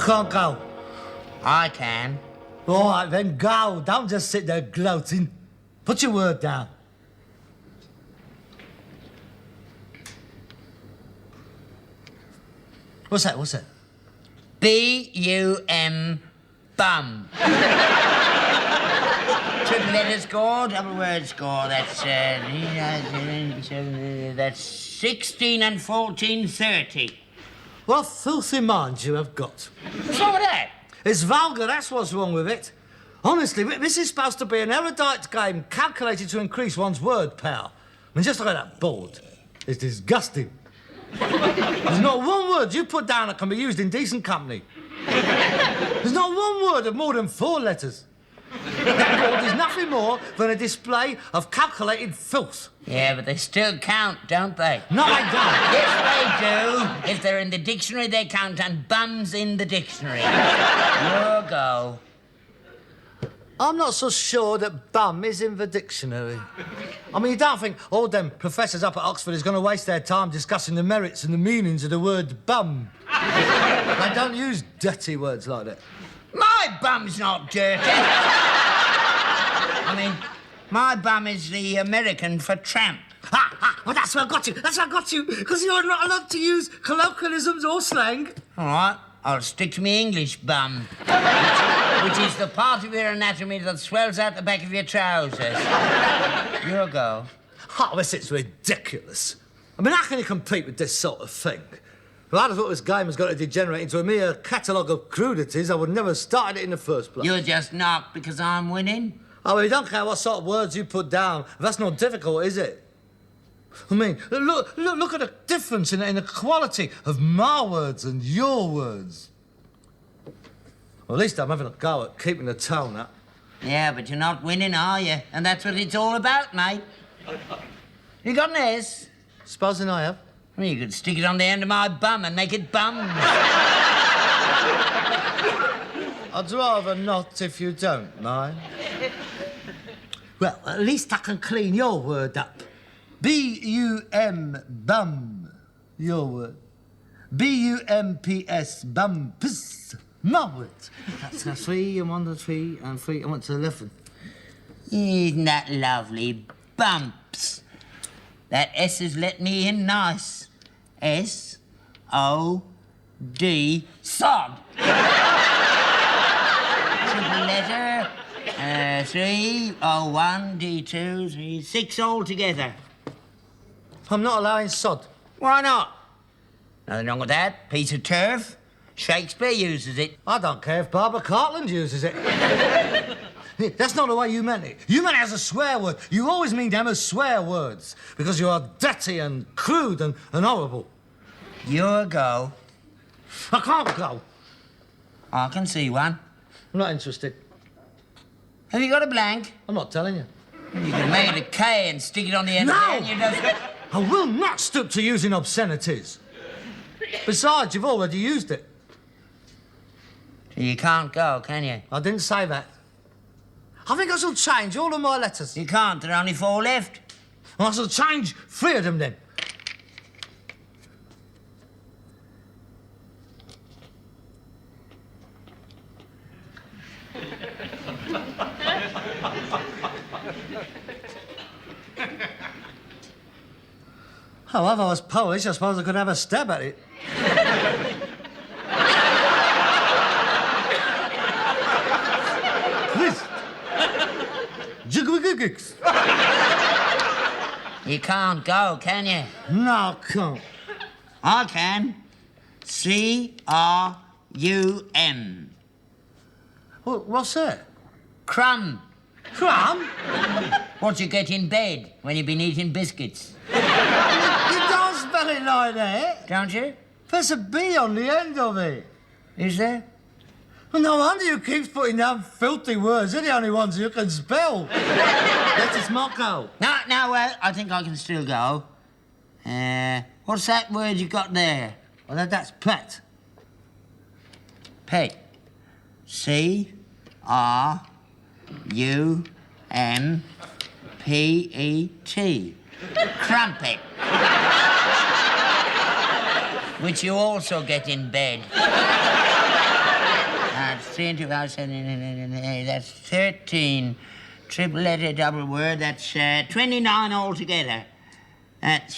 can't go. I can. All right, then go. Don't just sit there gloating. Put your word down. What's that? What's that? B-U-M, bum. Triple letter score, double word score. That's 16 and 14, 30. What filthy mind you have got. What's wrong with that? It's vulgar, that's what's wrong with it. Honestly, this is supposed to be an erudite game calculated to increase one's word power. I mean, just look at that board. It's disgusting. There's not one word you put down that can be used in decent company. There's not one word of more than 4 letters. That board is nothing more than a display of calculated filth. Yeah, but they still count, don't they? No, they don't. Yes, they do. If they're in the dictionary, they count, and bum's in the dictionary. Your go. I'm not so sure that bum is in the dictionary. I mean, you don't think all them professors up at Oxford is going to waste their time discussing the merits and the meanings of the word bum? They don't use dirty words like that. My bum's not dirty. I mean, my bum is the American for tramp. Well, that's where I got you. That's where I got you. Because you're not allowed to use colloquialisms or slang. All right, I'll stick to me English bum, which is the part of your anatomy that swells out the back of your trousers. Your go. Oh, this is ridiculous. I mean, how can you compete with this sort of thing? If I'd have thought this game was going to degenerate into a mere catalogue of crudities, I would never have started it in the first place. You're just knocked because I'm winning? Oh, well, you don't care what sort of words you put down. That's not difficult, is it? I mean, look at the difference in the quality of my words and your words. Well, at least I'm having a go at keeping the tone up. Yeah, but you're not winning, are you? And that's what it's all about, mate. You got an S? Supposing I have. Well, you could stick it on the end of my bum and make it bums. I'd rather not if you don't mind. Well, at least I can clean your word up. B-U-M, bum, your word. B-U-M-P-S, bum, piss, my word. That's a 3 and 1 to 3 and 3 and 1 to 11. Isn't that lovely? Bumps. That S has let me in nice. S-O-D, sod. Triple letter, 3, O-1, D2, 3, 6 altogether. I'm not allowing sod. Why not? Nothing wrong with that. Piece of turf. Shakespeare uses it. I don't care if Barbara Cartland uses it. That's not the way you meant it. You meant it as a swear word. You always mean them as swear words because you are dirty and crude and horrible. Your go. I can't go. I can see one. I'm not interested. Have you got a blank? I'm not telling you. You can make it a K and stick it on the end of it. You know... I will not stoop to using obscenities. Besides, you've already used it. You can't go, can you? I didn't say that. I think I shall change all of my letters. You can't. There are only 4 left. I shall change 3 of them then. Oh, if I was Polish, I suppose I could have a stab at it. Please. Jigwigigigs. You can't go, can you? No, I can't. I can. C-R-U-M. What's that? Crumb. Crumb? What you get in bed when you've been eating biscuits. You don't spell it like that. Don't you? There's a B on the end of it. Is there? Well, no wonder you keep putting down filthy words. They're the only ones you can spell. That is Marco. No, well, I think I can still go. What's that word you got there? Well, that's pet. Pet. C-R-U-M-P-E-T. Crumpet. Which you also get in bed. That's 3 and 2, that's 13. Triple letter, double word, that's 29 altogether. That's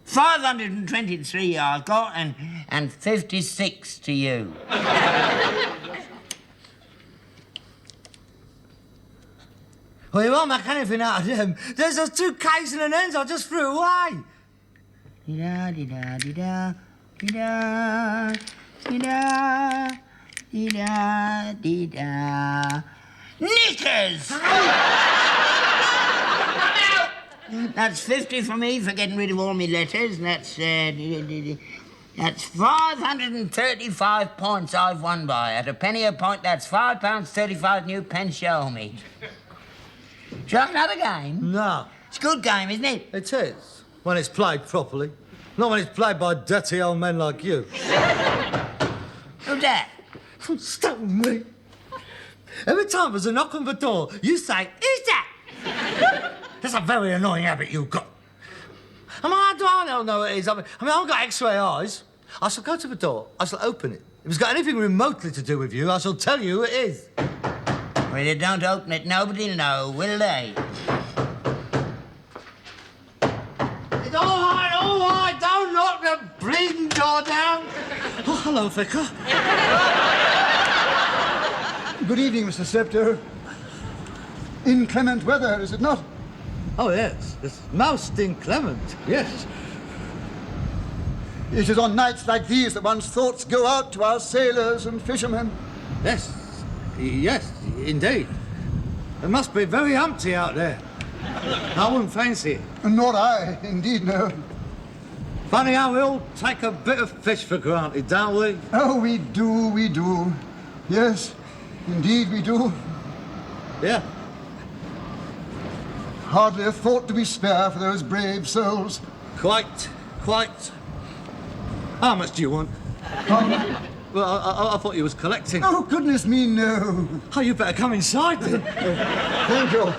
523 I've got and 56 to you. Well, you won't make anything out of them. There's those 2 K's and an N's I just threw away. Dee-da, dee-da, dee-da, dee-da, dee-da, dee-da, dee-da. Knickers! That's 50 for me for getting rid of all my letters. That's 535 points I've won by. At a penny a point, that's £5.35 new pence you owe me. Do you like another game? No. It's a good game, isn't it? It is, when it's played properly. Not when it's played by dirty old men like you. Who's that? Stop me. Every time there's a knock on the door, you say, "Who's that?" That's a very annoying habit you've got. I mean, how do I know what it is? I mean, I've got X-ray eyes. I shall go to the door. I shall open it. If it's got anything remotely to do with you, I shall tell you who it is. Well, they don't open it, nobody'll know, will they? It's all right, don't knock the bleeding door down. Oh, hello, Vicar. Good evening, Mr. Steptoe. Inclement weather, is it not? Oh, yes, it's most inclement, yes. It is on nights like these that one's thoughts go out to our sailors and fishermen. Yes, indeed. It must be very empty out there. I wouldn't fancy it. Nor I, indeed, no. Funny how we all take a bit of fish for granted, don't we? Oh, we do. Yes, indeed we do. Yeah. Hardly a thought do we spare for those brave souls. Quite. How much do you want? Well, I thought you was collecting. Oh, goodness me, no. Oh, you better come inside then. Thank you.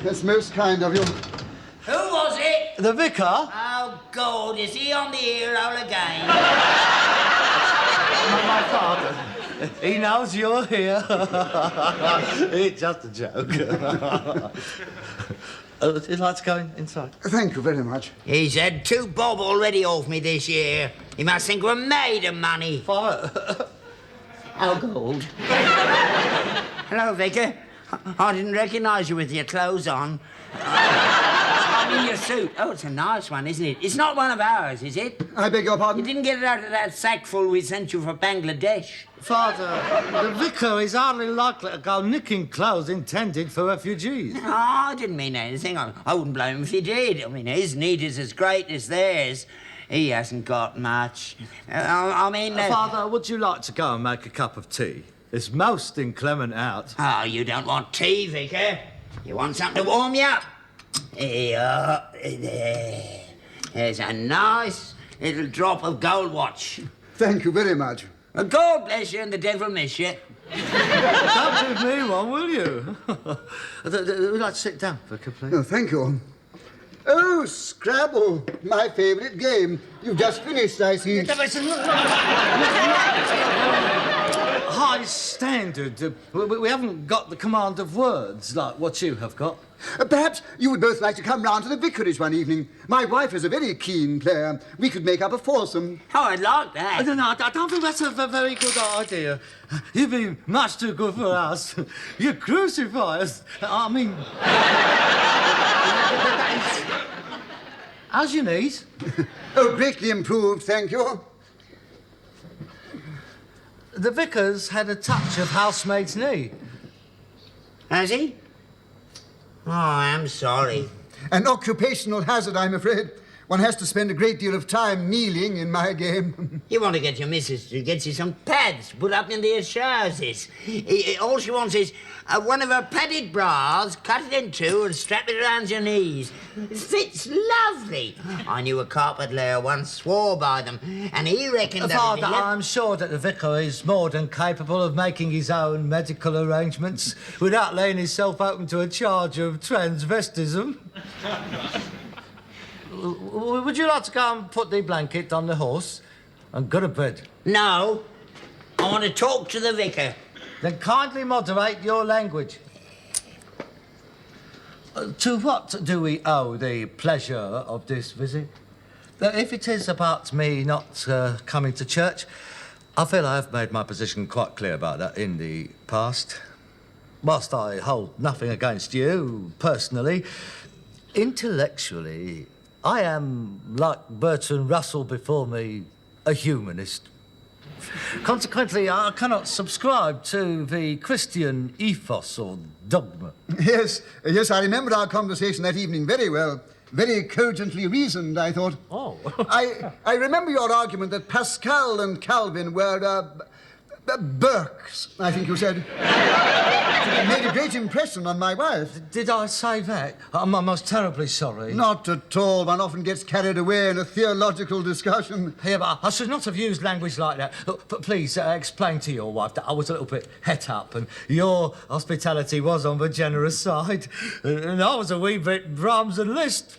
That's most kind of you. Who was it? The vicar? Oh, God, is he on the ear hole again? My father. He knows you're here. It's just a joke. Would you like to go inside? Thank you very much. He's had 2 bob already off me this year. He must think we're made of money. Fire. Oh, gold. Hello, Vicar. I didn't recognise you with your clothes on. I mean, your suit. Oh, it's a nice one, isn't it? It's not one of ours, is it? I beg your You pardon? didn't get it out of that sackful we sent you for Bangladesh. Father, the vicar is hardly likely to go nicking clothes intended for refugees. Oh, I didn't mean anything. I wouldn't blame him if he did. I mean, his need is as great as theirs. He hasn't got much. Father, would you like to go and make a cup of tea? It's most inclement out. Oh, you don't want tea, Vicar. You want something to warm you up. Here, there. There's a nice little drop of gold watch. Thank you very much. God bless you and the devil miss you. Don't give me one, will you? Would you like to sit down, Vicar, please? No, thank you. Oh, Scrabble, my favourite game. You've just finished, I see. High standard. We haven't got the command of words like what you have got. Perhaps you would both like to come round to the vicarage one evening. My wife is a very keen player. We could make up a foursome. Oh, I'd like that. No, I don't think that's a very good idea. You'd be much too good for us. You crucify us. I mean... How's your knees? Oh, greatly improved, thank you. The vicar's had a touch of housemaid's knee. Has he? Oh, I'm sorry. An occupational hazard, I'm afraid. One has to spend a great deal of time kneeling in my game. You want to get your missus to get you some pads put up into your trousers. All she wants is one of her padded bras, cut it in two and strap it around your knees. It fits lovely. I knew a carpet layer once swore by them, and he reckoned that... Father, I'm sure that the vicar is more than capable of making his own medical arrangements without laying himself open to a charge of transvestism. Would you like to go and put the blanket on the horse and go to bed? No. I want to talk to the vicar. Then kindly moderate your language. To what do we owe the pleasure of this visit? If it is about me not coming to church, I feel I have made my position quite clear about that in the past. Whilst I hold nothing against you, personally, intellectually, I am, like Bertrand Russell before me, a humanist. Consequently, I cannot subscribe to the Christian ethos or dogma. Yes, I remember our conversation that evening very well. Very cogently reasoned, I thought. Oh. I remember your argument that Pascal and Calvin were, Burkes, I think you said. It made a great impression on my wife. Did I say that? I'm most terribly sorry. Not at all. One often gets carried away in a theological discussion. Yeah, but I should not have used language like that. Look, but please explain to your wife that I was a little bit het up and your hospitality was on the generous side. And I was a wee bit Brahms and Liszt.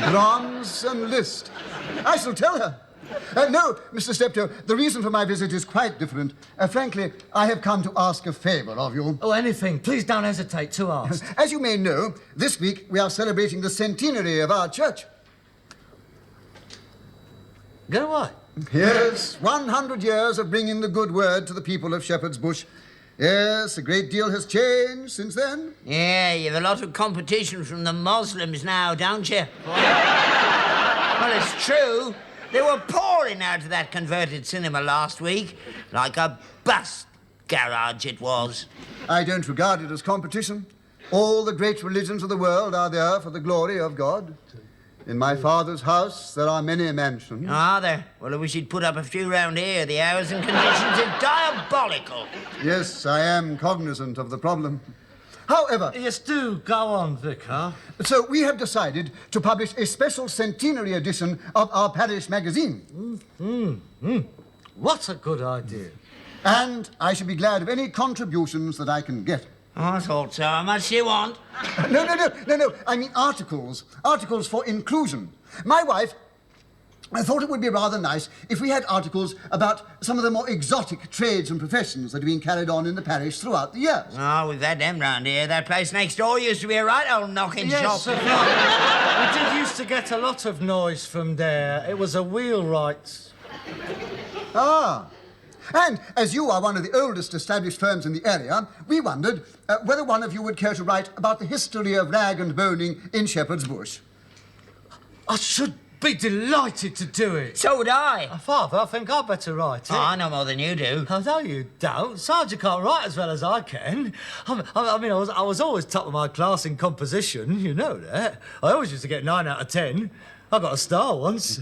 Brahms and Liszt. I shall tell her. No, Mr. Steptoe, the reason for my visit is quite different. Frankly, I have come to ask a favour of you. Oh, anything. Please don't hesitate to ask. As you may know, this week we are celebrating the centenary of our church. Go away. Yes, 100 years of bringing the good word to the people of Shepherd's Bush. Yes, a great deal has changed since then. Yeah, you've a lot of competition from the Muslims now, don't you? Well, it's true. They were pouring out of that converted cinema last week. Like a bus garage it was. I don't regard it as competition. All the great religions of the world are there for the glory of God. In my father's house, there are many mansions. Are there? Well, I wish you'd put up a few round here. The hours and conditions are diabolical. Yes, I am cognizant of the problem. However... Yes, do go on, Vicar. So we have decided to publish a special centenary edition of our parish magazine. What a good idea. And I shall be glad of any contributions that I can get. Oh, I thought so. How much do you want? No. I mean articles. Articles for inclusion. My wife... I thought it would be rather nice if we had articles about some of the more exotic trades and professions that have been carried on in the parish throughout the years. Oh, we've had them round here. That place next door used to be a right old knocking shop. Yes, we did used to get a lot of noise from there. It was a wheelwright. Ah. And as you are one of the oldest established firms in the area, we wondered whether one of you would care to write about the history of rag and boning in Shepherd's Bush. I should be delighted to do it. So would I. Father, I think I'd better write it. Oh, I know more than you do. Oh, no, you don't. Sergeant can't write as well as I can. I was always top of my class in composition, you know that. I always used to get 9 out of 10. I got a star once.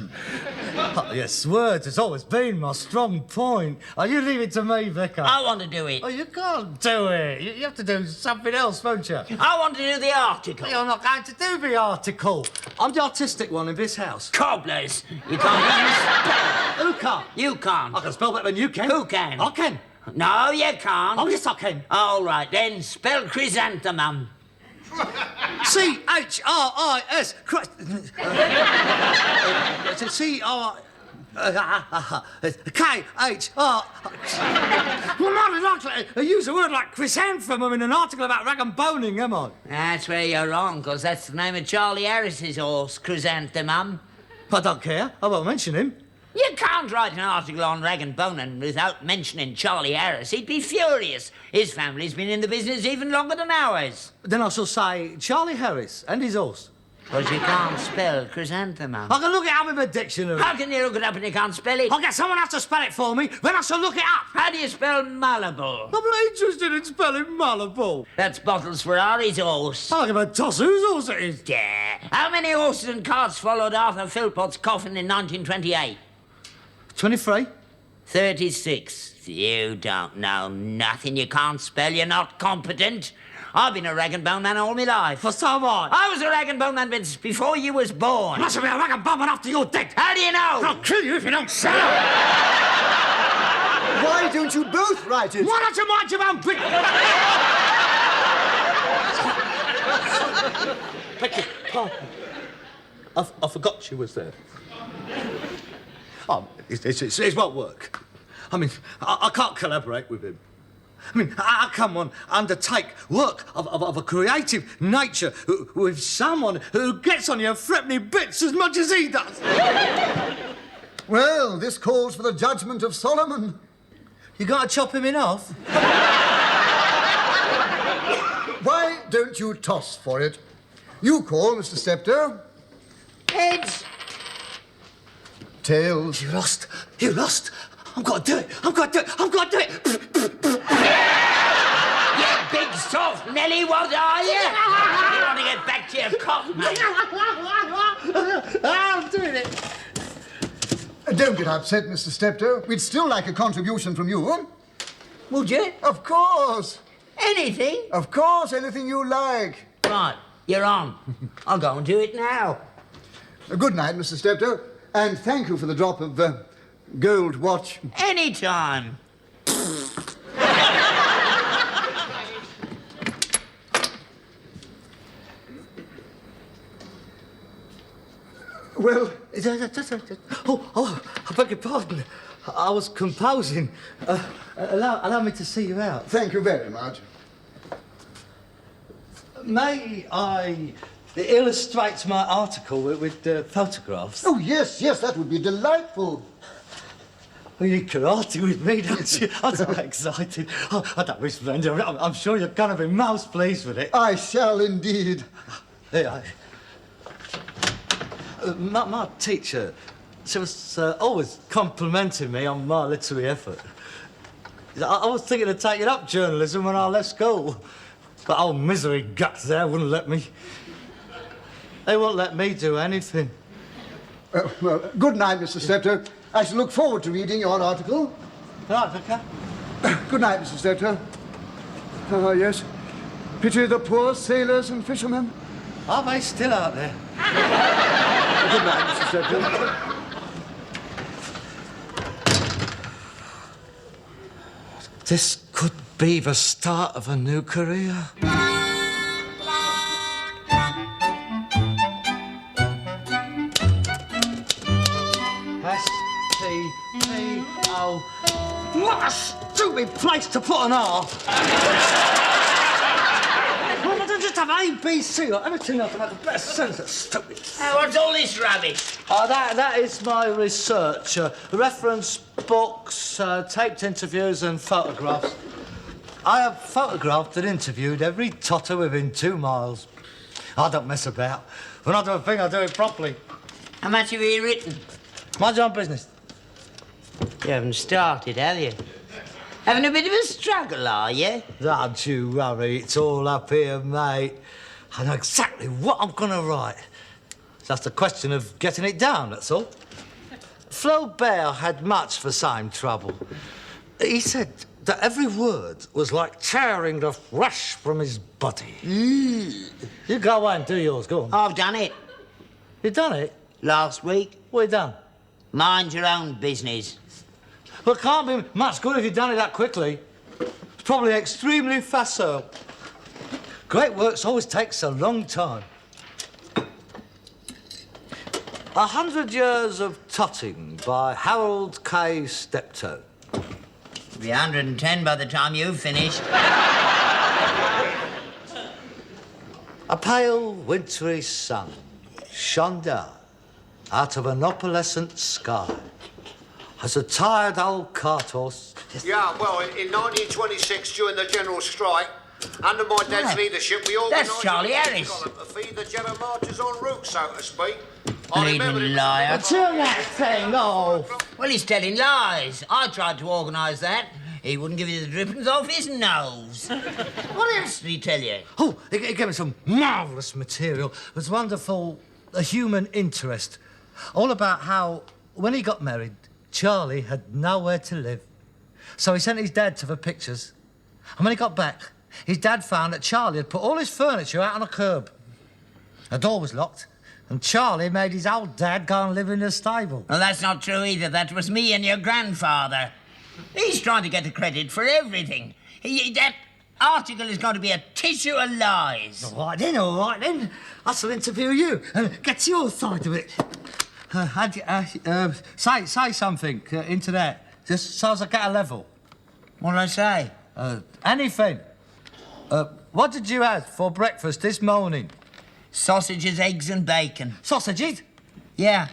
Oh, yes, words has always been my strong point. Oh, you leave it to me, Vicar. I want to do it. Oh, you can't do it. You have to do something else, won't you? I want to do the article. You're not going to do the article. I'm the artistic one in this house. Cobblers. You can't even spell. Who can't? You can't. I can spell better than you can. Who can? I can. No, you can't. Oh, yes, I can. All right, then spell chrysanthemum. C-H-R-I-S. C-R... K-H-R... Well, not likely to use a word like chrysanthemum in an article about rag and boning, am I? That's where you're wrong, because that's the name of Charlie Harris's horse, chrysanthemum. I don't care. I won't mention him. You can't write an article on rag and boning without mentioning Charlie Harris. He'd be furious. His family's been in the business even longer than ours. Then I shall say Charlie Harris and his horse. Because you can't spell chrysanthemum. I can look it up in the dictionary. How can you look it up and you can't spell it? I'll get someone else to spell it for me, then I shall look it up. How do you spell Malibu? I'm not interested in spelling Malibu. That's Bottles Ferrari's horse. I don't give a toss whose horse it is. Yeah. How many horses and carts followed Arthur Philpott's coffin in 1928? 23. 36. You don't know nothing. You can't spell. You're not competent. I've been a rag and bone man all my life. For so am I. I was a rag and bone man before you was born. I shall be a rag and bone man after you're dead. How do you know? I'll kill you if you don't shut up. Why don't you both write it? Why don't you mind your own business? Beg your pardon. I forgot she was there. Oh, it won't work. I mean, I can't collaborate with him. I mean, how can one undertake work of a creative nature with someone who gets on your threepenny bits as much as he does? Well, this calls for the judgment of Solomon. You got to chop him in half? Why don't you toss for it? You call, Mr. Steptoe. Heads. Tails. You lost. You lost. I've got to do it. I've got to do it. I've got to do it. You big soft Nelly, what are you? You want to get back to your cop, mate? I'm doing it. Don't get upset, Mr. Steptoe. We'd still like a contribution from you. Would you? Of course. Anything? Of course, anything you like. Right, you're on. I'll go and do it now. Good night, Mr. Steptoe, and thank you for the drop of gold watch. Anytime. Well, Oh, I beg your pardon. I was composing. Allow me to see you out. thank you very much. May I illustrate my article with photographs? Oh, yes, that would be delightful. Well, you karate with me, don't you? I'm so excited. Oh, that was splendid. I'm sure you're going to be most pleased with it. I shall indeed. Yeah. My teacher, she was always complimenting me on my literary effort. I was thinking of taking up journalism when I left school, but old misery guts there wouldn't let me. They won't let me do anything. Well, good night, Mr. Steptoe. I shall look forward to reading your article. Right, Vicar. Good night, Mr. Steptoe. Oh, yes. Pity the poor sailors and fishermen. Are they still out there? Good night, Mr. Steptoe. This could be the start of a new career. S-T-P-O. What a stupid place to put an R. Well, don't just have A, B, C or everything else to make a better sense. That's stupid. What's all this rubbish? That is my research. Reference books, taped interviews and photographs. I have photographed and interviewed every totter within 2 miles. I don't mess about. When I do a thing, I do it properly. How much have you written? Mind your own business. You haven't started, have you? Having a bit of a struggle, are you? Don't you worry, it's all up here, mate. I know exactly what I'm going to write. It's just a question of getting it down, that's all. Flaubert had much the same trouble. He said that every word was like tearing the flesh from his body. You go away and do yours, go on. I've done it. You done it? Last week. What you done? Mind your own business. Well, it can't be much good if you've done it that quickly. It's probably extremely facile. Great works always takes a long time. 100 Years of Tutting by Harold K. Steptoe. It'll be 110 by the time you've finished. A pale, wintry sun shone down out of an opalescent sky as a tired old cart horse... Yeah, well, in 1926, during the general strike, under my dad's leadership, we organised... That's Charlie Harris. ...to feed the general marchers en route, so to speak. Bleeding liar. Turn that thing off! Well, he's telling lies. I tried to organise that. He wouldn't give you the drippings off his nose. What else did he tell you? Oh, he gave me some marvellous material. It was wonderful, a human interest. All about how, when he got married, Charlie had nowhere to live. So he sent his dad to the pictures. And when he got back, his dad found that Charlie had put all his furniture out on a curb. The door was locked, and Charlie made his old dad go and live in the stable. Well, that's not true either. That was me and your grandfather. He's trying to get the credit for everything. That article is going to be a tissue of lies. All right then. I shall interview you and get your side of it. Say something into that, just so as I get a level. What'll I say? Anything. What did you have for breakfast this morning? Sausages, eggs and bacon. Sausages? Yeah.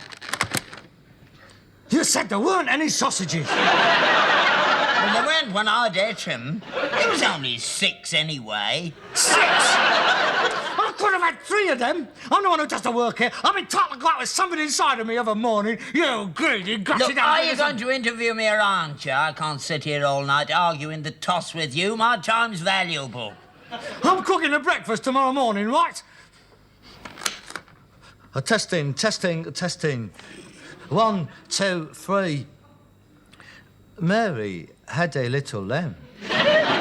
You said there weren't any sausages. Well, there weren't when I'd ate them. It was only 6 anyway. 6? I could have had 3 of them. I'm the one who does the work here. I've been taught to go out with something inside of me of a morning. You greedy, gutted... Look, are you going to interview me or aren't you? I can't sit here all night arguing the toss with you. My time's valuable. I'm cooking the breakfast tomorrow morning, right? Testing. 1, 2, 3. Mary had a little lamb.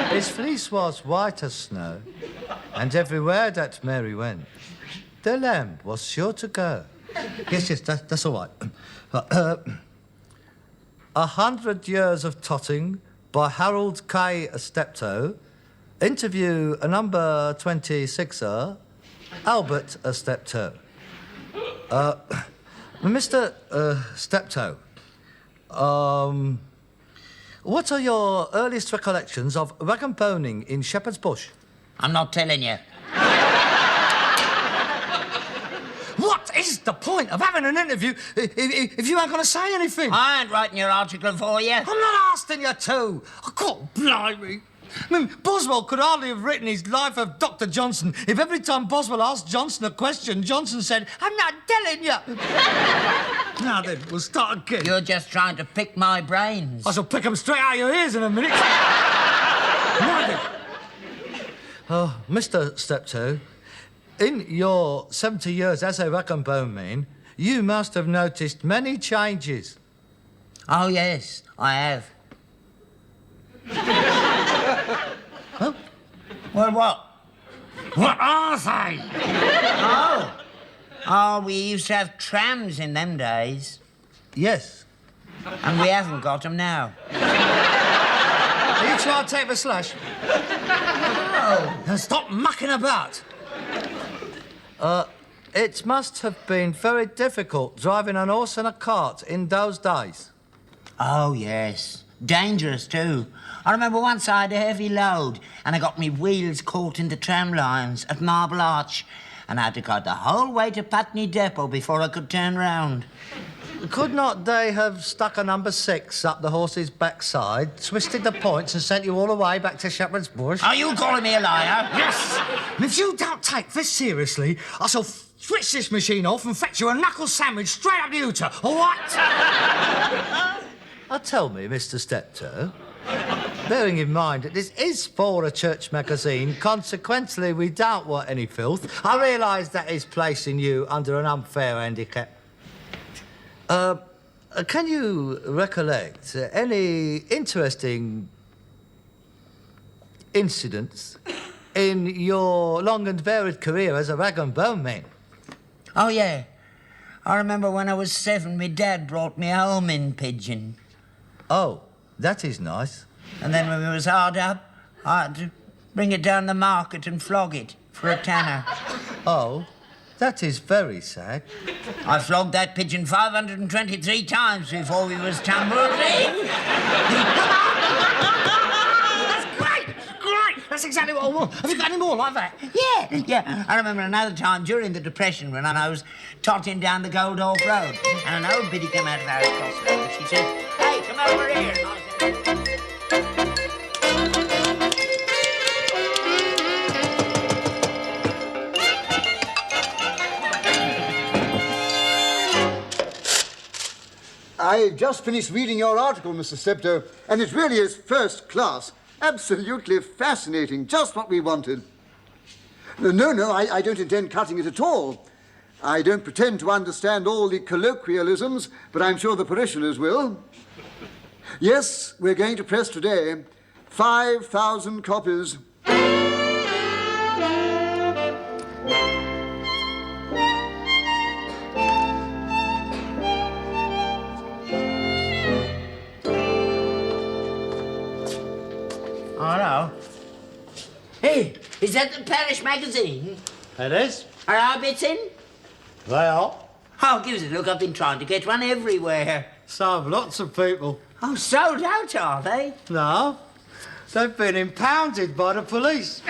His fleece was white as snow, and everywhere that Mary went, the lamb was sure to go. Yes, that's all right. 100 Years of Totting by Harold K. Steptoe. Interview number 26er, Albert Steptoe. Mr. Steptoe, what are your earliest recollections of rag and boning in Shepherd's Bush? I'm not telling you. What is the point of having an interview if you ain't going to say anything? I ain't writing your article for you. I'm not asking you to. I can't blimey. I mean, Boswell could hardly have written his Life of Dr. Johnson if every time Boswell asked Johnson a question, Johnson said, I'm not telling you. Now then, we'll start again. You're just trying to pick my brains. I shall pick them straight out of your ears in a minute. Now then. Oh, Mr. Steptoe, in your 70 years as a rag and bone man, you must have noticed many changes. Oh, yes, I have. Huh? Well, what? What are they? Oh, we used to have trams in them days. Yes. And we haven't got them now. Are you trying to take the slash? Oh. Now stop mucking about. It must have been very difficult driving an horse and a cart in those days. Oh, yes. Dangerous, too. I remember once I had a heavy load and I got me wheels caught in the tram lines at Marble Arch and I had to go the whole way to Putney Depot before I could turn round. Could not they have stuck a number 6 up the horse's backside, twisted the points and sent you all the way back to Shepherd's Bush? Are you calling me a liar? Yes! And if you don't take this seriously, I shall switch this machine off and fetch you a knuckle sandwich straight up the uter, all right? Tell me, Mr. Steptoe, bearing in mind that this is for a church magazine, consequently we don't want any filth. I realise that is placing you under an unfair handicap. Can you recollect any interesting incidents in your long and varied career as a rag and bone man? Oh, yeah. I remember when I was 7, my dad brought me a homing pigeon. Oh, that is nice. And then when it was hard up, I had to bring it down the market and flog it for a tanner. Oh, that is very sad. I flogged that pigeon 523 times before we was tumbled in. That's great! Great! That's exactly what I want. Have you got any more like that? Yeah. I remember another time during the Depression when I was trotting down the Goldorf Road and an old biddy came out of our crossroad and she said, hey, come over here. And I said, I've just finished reading your article, Mr. Steptoe, and it really is first class. Absolutely fascinating. Just what we wanted. No, I don't intend cutting it at all. I don't pretend to understand all the colloquialisms, but I'm sure the parishioners will. Yes, we're going to press today 5,000 copies. hello. Hey, is that the parish magazine? It is. Are our bits in? They are. Oh, give us a look. I've been trying to get one everywhere. So have lots of people. Oh, sold out, are they? No. They've been impounded by the police.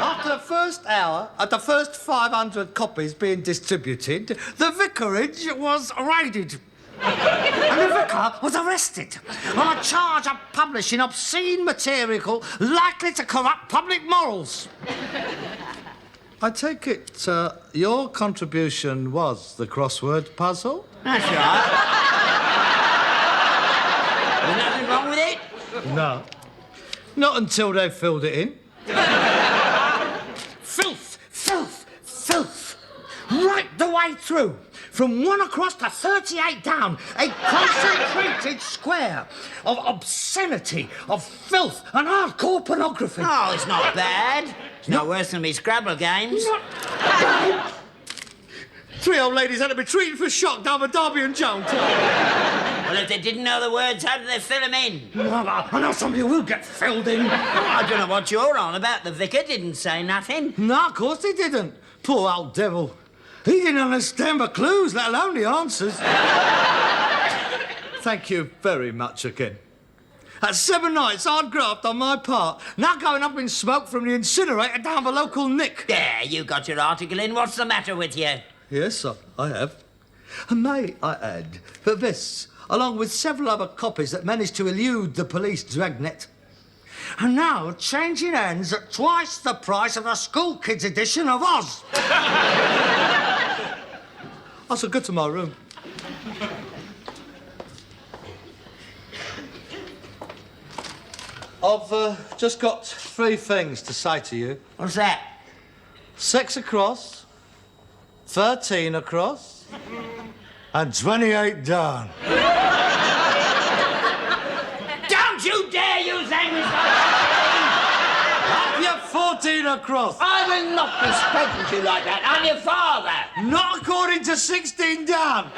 After the first hour, at the first 500 copies being distributed, the vicarage was raided. And the vicar was arrested on a charge of publishing obscene material likely to corrupt public morals. I take it your contribution was the crossword puzzle? That's right. There's nothing wrong with it? No. Not until they filled it in. Filth, filth, filth. Right the way through. From 1 across to 38 down. A concentrated square of obscenity, of filth and hardcore pornography. Oh, it's not bad. It's not worse than me Scrabble games. Three old ladies had to be treated for shock down the Derby and Jones. Well, if they didn't know the words, how did they fill them in? I know somebody will get filled in. I don't know what you're on about. The vicar didn't say nothing. No, of course he didn't. Poor old devil. He didn't understand the clues, let alone the answers. Thank you very much again. That's 7 nights hard graft on my part. Now going up in smoke from the incinerator down the local nick. There, you got your article in. What's the matter with you? Yes, I have. And may I add that this, along with several other copies that managed to elude the police dragnet, are now changing hands at twice the price of a school kids edition of Oz. I shall go to my room. I've just got 3 things to say to you. What's that? 6 across, 13 across, and 28 down. Don't you dare use language like Up your 14 across. I will not be spoken to like that. I'm your father. Not according to 16 down.